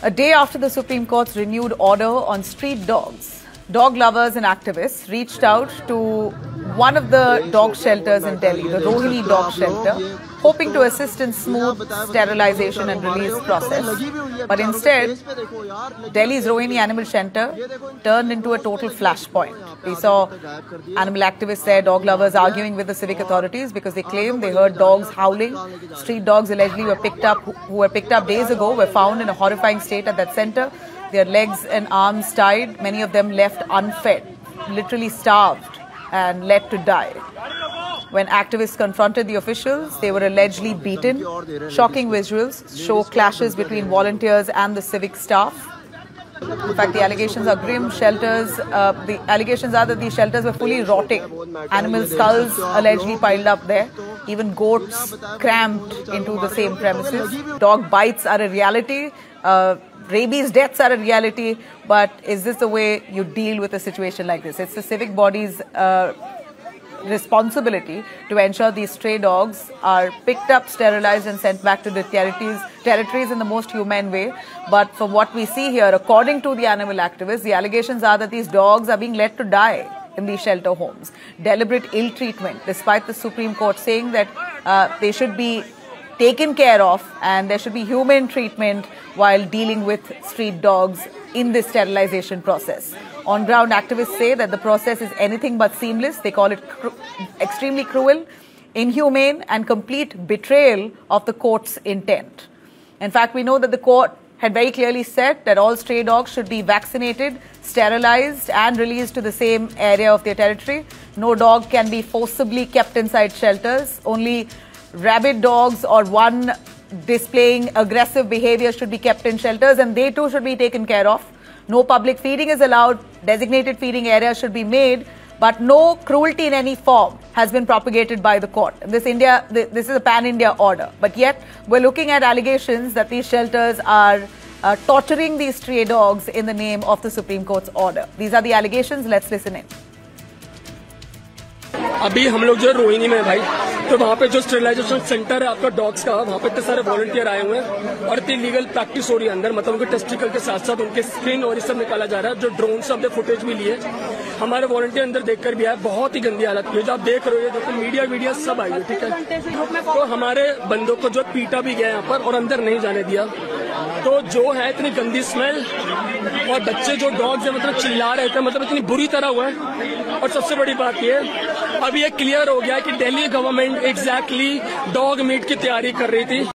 A day after the Supreme Court's renewed order on street dogs, dog lovers and activists reached out to one of the dog shelters in Delhi, the Rohini Dog Shelter, hoping to assist in smooth sterilization and release process. But instead, Delhi's Rohini Animal Shelter turned into a total flashpoint. We saw animal activists there, dog lovers arguing with the civic authorities because they claim they heard dogs howling. Street dogs allegedly who were picked up days ago were found in a horrifying state at that center. Their legs and arms tied, many of them left unfed, literally starved and led to die. When activists confronted the officials, they were allegedly beaten. Shocking visuals show clashes between volunteers and the civic staff. In fact, the allegations are grim. The allegations are that these shelters were fully rotting. Animal skulls allegedly piled up there. Even goats cramped into the same premises. Dog bites are a reality. Rabies deaths are a reality. But is this the way you deal with a situation like this? It's the civic body's responsibility to ensure these stray dogs are picked up, sterilized and sent back to the territories in the most humane way. But from what we see here, according to the animal activists, the allegations are that these dogs are being let to die in these shelter homes. Deliberate ill treatment, despite the Supreme Court saying that they should be taken care of and there should be humane treatment while dealing with street dogs in this sterilization process. On-ground activists say that the process is anything but seamless. They call it extremely cruel, inhumane and complete betrayal of the court's intent. In fact, we know that the court had very clearly said that all stray dogs should be vaccinated, sterilized and released to the same area of their territory. No dog can be forcibly kept inside shelters. Only rabid dogs or one displaying aggressive behavior should be kept in shelters, and they too should be taken care of. No public feeding is allowed. Designated feeding areas should be made, but no cruelty in any form has been propagated by the court. This is a pan-India order, but yet we're looking at allegations that these shelters are torturing these stray dogs in the name of the Supreme Court's order. These are the allegations. Let's listen in. अभी हम लोग जो रोहिणी में भाई, तो वहाँ पे जो स्टेरिलाइजेशन सेंटर है आपका डॉग्स का, वहाँ पे इतने सारे वॉलंटियर आए हुए हैं और इतनी लीगल प्रैक्टिस हो रही है अंदर, मतलब उनके टेस्टिकल के साथ साथ उनके स्क्रीन और ये सब निकाला जा रहा है। जो ड्रोन से हमने फुटेज भी लिए, हमारे वॉलंटियर अंदर देखकर भी आए। बहुत ही गंदी हालत हुई, जो आप देख रहे हो, देखो मीडिया सब आई है, ठीक है। तो हमारे बंदों को जो पीटा भी गया यहाँ पर और अंदर नहीं जाने दिया। तो जो है इतनी गंदी स्मेल और बच्चे जो डॉग्स है मतलब चिल्ला रहे थे, मतलब इतनी बुरी तरह हुआ है। और सबसे बड़ी बात ये, अब ये क्लियर हो गया कि Delhi government exactly dog meat की तैयारी कर रही थी।